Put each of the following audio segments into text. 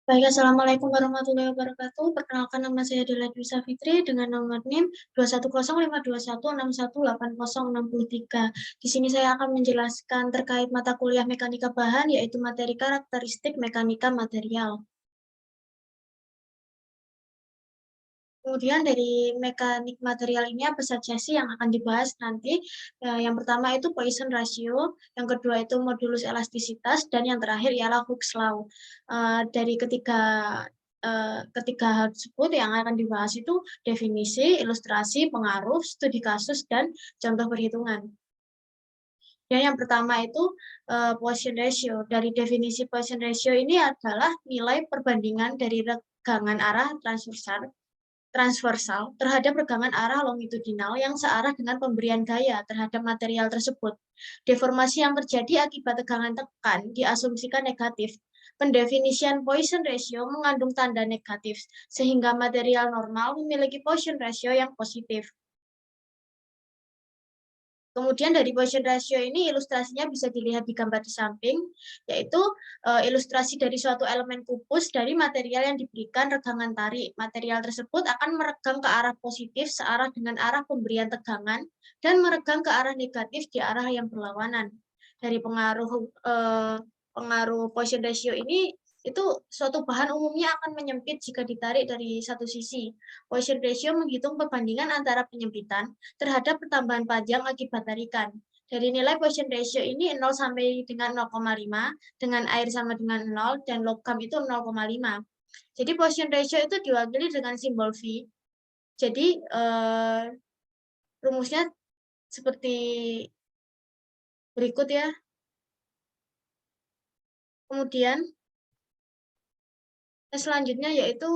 Baik, Assalamualaikum warahmatullahi wabarakatuh. Perkenalkan, nama saya Dela Dwi Safitri dengan nomor NIM 2105216180663. Di sini saya akan menjelaskan terkait mata kuliah mekanika bahan, yaitu materi karakteristik mekanika material. Kemudian dari mekanik material ini apa saja sih yang akan dibahas nanti? Yang pertama itu Poisson ratio, yang kedua itu modulus elastisitas, dan yang terakhir ialah Hooke's law. Dari ketiga hal tersebut yang akan dibahas itu definisi, ilustrasi, pengaruh, studi kasus, dan contoh perhitungan. Dan yang pertama itu Poisson ratio. Dari definisi Poisson ratio ini adalah nilai perbandingan dari regangan arah transversal terhadap regangan arah longitudinal yang searah dengan pemberian gaya terhadap material tersebut. Deformasi yang terjadi akibat tegangan tekan diasumsikan negatif. Pendefinisian Poisson ratio mengandung tanda negatif, sehingga material normal memiliki Poisson ratio yang positif. Kemudian dari Poisson ratio ini ilustrasinya bisa dilihat di gambar di samping, yaitu ilustrasi dari suatu elemen kupus dari material yang diberikan regangan tarik. Material tersebut akan meregang ke arah positif searah dengan arah pemberian tegangan dan meregang ke arah negatif di arah yang berlawanan. Dari pengaruh Poisson ratio ini, itu suatu bahan umumnya akan menyempit jika ditarik dari satu sisi. Poisson ratio menghitung perbandingan antara penyempitan terhadap pertambahan panjang akibat tarikan. Dari nilai Poisson ratio ini 0 sampai dengan 0,5, dengan air sama dengan 0, dan logam itu 0,5. Jadi Poisson ratio itu diwakili dengan simbol V. Jadi rumusnya seperti berikut ya. Kemudian selanjutnya yaitu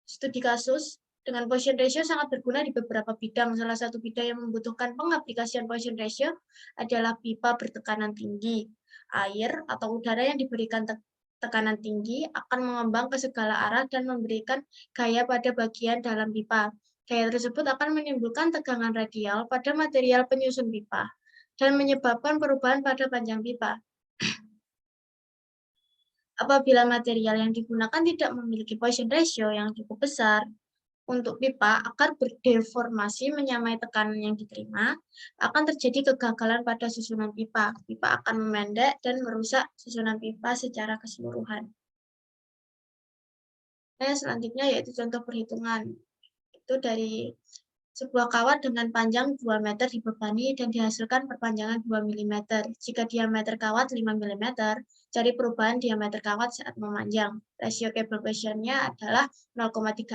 studi kasus. Dengan Poisson ratio sangat berguna di beberapa bidang. Salah satu bidang yang membutuhkan pengaplikasian Poisson ratio adalah pipa bertekanan tinggi. Air atau udara yang diberikan tekanan tinggi akan mengembang ke segala arah dan memberikan gaya pada bagian dalam pipa. Gaya tersebut akan menimbulkan tegangan radial pada material penyusun pipa dan menyebabkan perubahan pada panjang pipa. Apabila material yang digunakan tidak memiliki Poisson ratio yang cukup besar, untuk pipa akan berdeformasi menyamai tekanan yang diterima, akan terjadi kegagalan pada susunan pipa. Pipa akan memendek dan merusak susunan pipa secara keseluruhan. Nah, selanjutnya yaitu contoh perhitungan. Itu dari sebuah kawat dengan panjang 2 meter dibebani dan dihasilkan perpanjangan 2 mm. Jika diameter kawat 5 mm, cari perubahan diameter kawat saat memanjang. Rasio cable Poisson-nya adalah 0,35.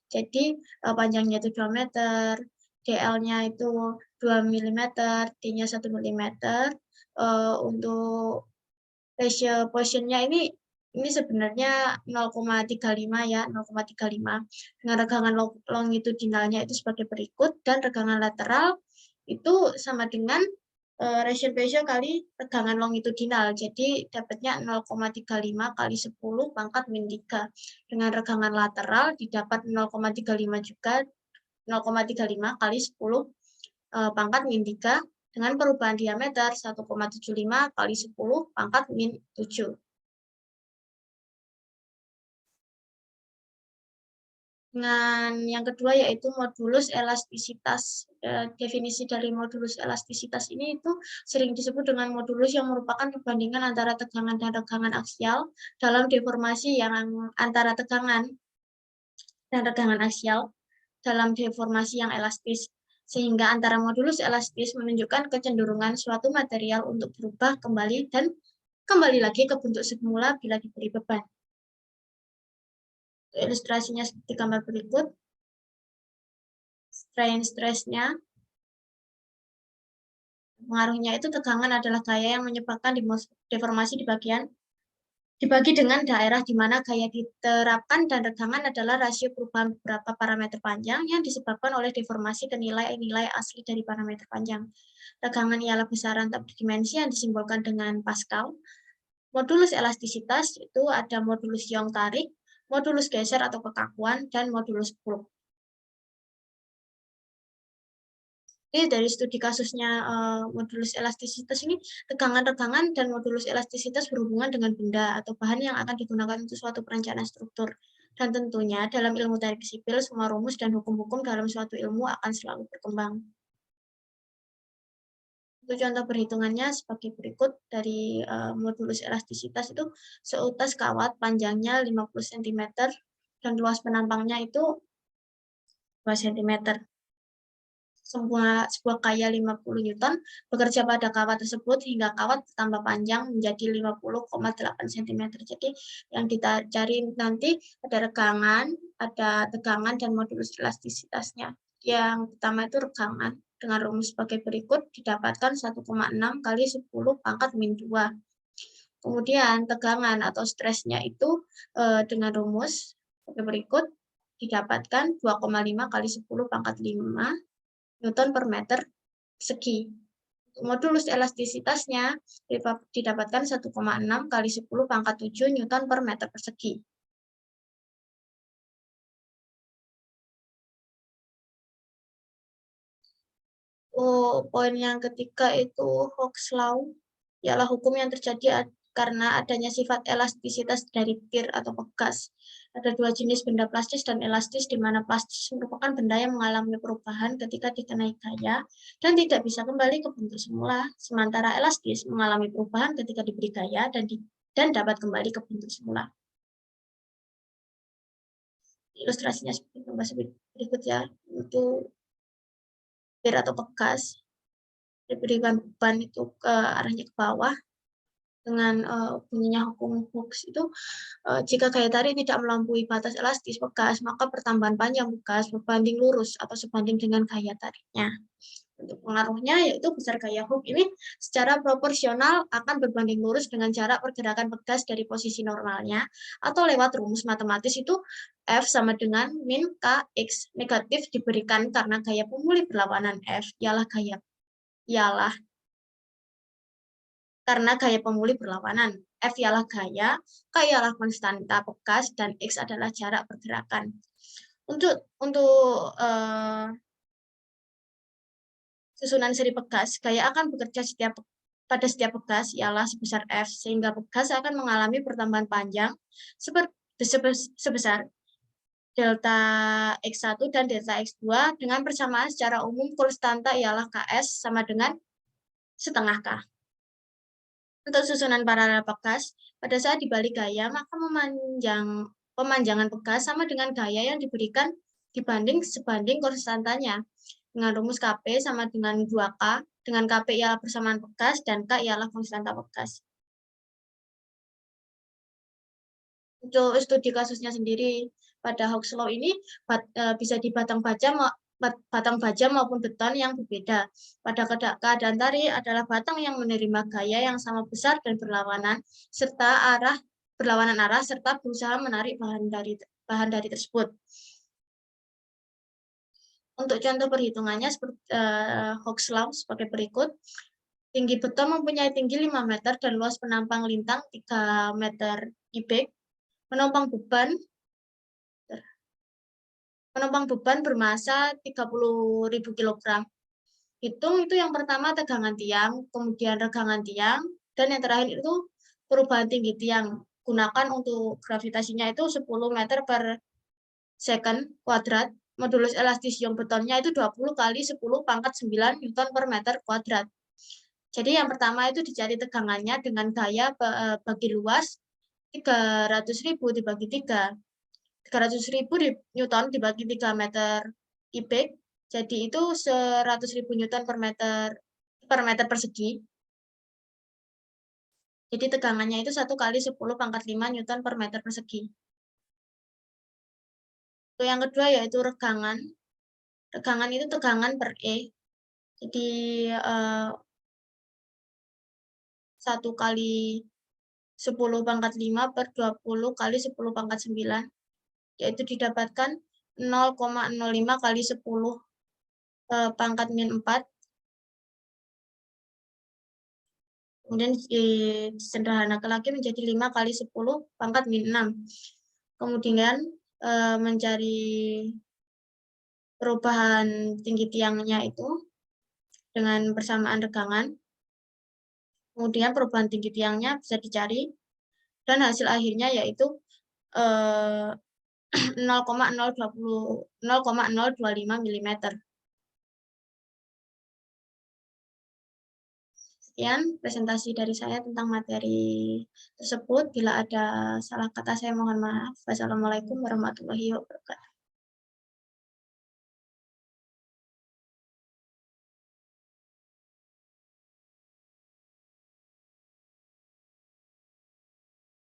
Jadi panjangnya itu 2 meter, DL-nya itu 2 mm, D-nya 1 mm. Untuk ratio Poisson-nya ini sebenarnya 0,35 ya, 0,35. Dengan regangan longitudinalnya itu sebagai berikut, dan regangan lateral itu sama dengan ratio Poisson kali regangan longitudinal. Jadi dapatnya 0,35 kali 10 pangkat min 3. Dengan regangan lateral didapat 0,35 juga, 0,35 kali 10 pangkat min 3, dengan perubahan diameter 1,75 kali 10 pangkat min 7. Dengan yang kedua yaitu modulus elastisitas. Definisi dari modulus elastisitas ini itu sering disebut dengan modulus yang merupakan perbandingan antara tegangan dan regangan aksial dalam deformasi yang antara tegangan dan regangan aksial dalam deformasi yang elastis, sehingga antara modulus elastis menunjukkan kecenderungan suatu material untuk berubah kembali dan kembali lagi ke bentuk semula bila diberi beban. Ilustrasinya seperti gambar berikut. Strain stressnya, pengaruhnya itu tegangan adalah gaya yang menyebabkan deformasi dibagi dengan daerah di mana gaya diterapkan, dan regangan adalah rasio perubahan beberapa parameter panjang yang disebabkan oleh deformasi ke nilai-nilai asli dari parameter panjang. Regangan ialah besaran tak berdimensi yang disimbolkan dengan Pascal. Modulus elastisitas itu ada modulus Young tarik, modulus geser atau kekakuan, dan modulus Brooke. Jadi dari studi kasusnya modulus elastisitas ini, tegangan-tegangan dan modulus elastisitas berhubungan dengan benda atau bahan yang akan digunakan untuk suatu perencanaan struktur. Dan tentunya dalam ilmu teknik sipil, semua rumus dan hukum-hukum dalam suatu ilmu akan selalu berkembang. Untuk contoh perhitungannya sebagai berikut. Dari modulus elastisitas itu seutas kawat panjangnya 50 cm dan luas penampangnya itu 2 cm. Sebuah kaya 50 Newton bekerja pada kawat tersebut hingga kawat bertambah panjang menjadi 50,8 cm. Jadi yang kita cari nanti ada regangan, ada tegangan, dan modulus elastisitasnya. Yang pertama itu regangan. Dengan rumus sebagai berikut didapatkan 1,6 kali 10 pangkat min 2. Kemudian tegangan atau stresnya itu dengan rumus sebagai berikut didapatkan 2,5 kali 10 pangkat 5 Newton per meter persegi. Modulus elastisitasnya didapatkan 1,6 kali 10 pangkat 7 Newton per meter persegi. Poin yang ketiga itu Hooke's Law, ialah hukum yang terjadi karena adanya sifat elastisitas dari tir atau bekas. Ada dua jenis benda plastis dan elastis, di mana plastis merupakan benda yang mengalami perubahan ketika dikenai gaya dan tidak bisa kembali ke bentuk semula, sementara elastis mengalami perubahan ketika diberi gaya dan dapat kembali ke bentuk semula. Ilustrasinya seperti berikut ya. Untuk tir atau bekas diberikan beban itu ke arahnya ke bawah dengan bunyinya hukum Hooke's itu, jika gaya tarik tidak melampaui batas elastis bekas, maka pertambahan panjang bekas berbanding lurus atau sebanding dengan gaya tariknya. Untuk pengaruhnya yaitu besar gaya Hooke ini secara proporsional akan berbanding lurus dengan jarak pergerakan bekas dari posisi normalnya, atau lewat rumus matematis itu F sama dengan min Kx. Negatif diberikan karena gaya pemulih berlawanan F karena gaya pemulih berlawanan. F ialah gaya, K ialah konstanta bekas, dan X adalah jarak pergerakan. Untuk susunan seri bekas, gaya akan bekerja pada setiap bekas ialah sebesar F, sehingga bekas akan mengalami pertambahan panjang sebesar delta X1 dan delta X2 dengan persamaan secara umum konstanta ialah Ks sama dengan setengah K. Untuk susunan paralel bekas, pada saat dibalik gaya, maka pemanjangan bekas sama dengan gaya yang diberikan sebanding konstantanya. Dengan rumus Kp sama dengan 2K, dengan Kp ialah persamaan bekas dan K ialah konstanta bekas. Untuk studi kasusnya sendiri, pada Hooke's Law ini bisa di batang baja maupun beton yang berbeda. Pada keadaan tarik adalah batang yang menerima gaya yang sama besar dan berlawanan arah serta berusaha menarik bahan dari tersebut. Untuk contoh perhitungannya seperti Hooke's Law sebagai berikut. Tinggi beton mempunyai tinggi 5 meter dan luas penampang lintang 3 meter kubik. Menopang beban bermasa 30.000 kg. Hitung itu yang pertama tegangan tiang, kemudian regangan tiang, dan yang terakhir itu perubahan tinggi tiang. Gunakan untuk gravitasinya itu 10 meter per second kuadrat. Modulus elastisium betonnya itu 20 kali 10 pangkat 9 Newton per meter kuadrat. Jadi yang pertama itu dicari tegangannya dengan gaya bagi luas 300.000 dibagi 3. 300.000 Newton dibagi 3 meter kubik, jadi itu 100.000 Newton per meter persegi. Jadi tegangannya itu 1 kali 10 pangkat 5 Newton per meter persegi. Untuk yang kedua yaitu regangan. Regangan itu tegangan per E. Jadi 1 kali 10 pangkat 5 per 20 kali 10 pangkat 9, yaitu didapatkan 0,05 kali 10 pangkat min 4. Kemudian disederhanakan lagi menjadi 5 kali 10 pangkat min 6. Kemudian mencari perubahan tinggi tiangnya itu dengan persamaan regangan. Kemudian perubahan tinggi tiangnya bisa dicari. Dan hasil akhirnya yaitu 0,025 mm. Sekian presentasi dari saya tentang materi tersebut. Bila ada salah kata saya mohon maaf. Wassalamualaikum warahmatullahi wabarakatuh.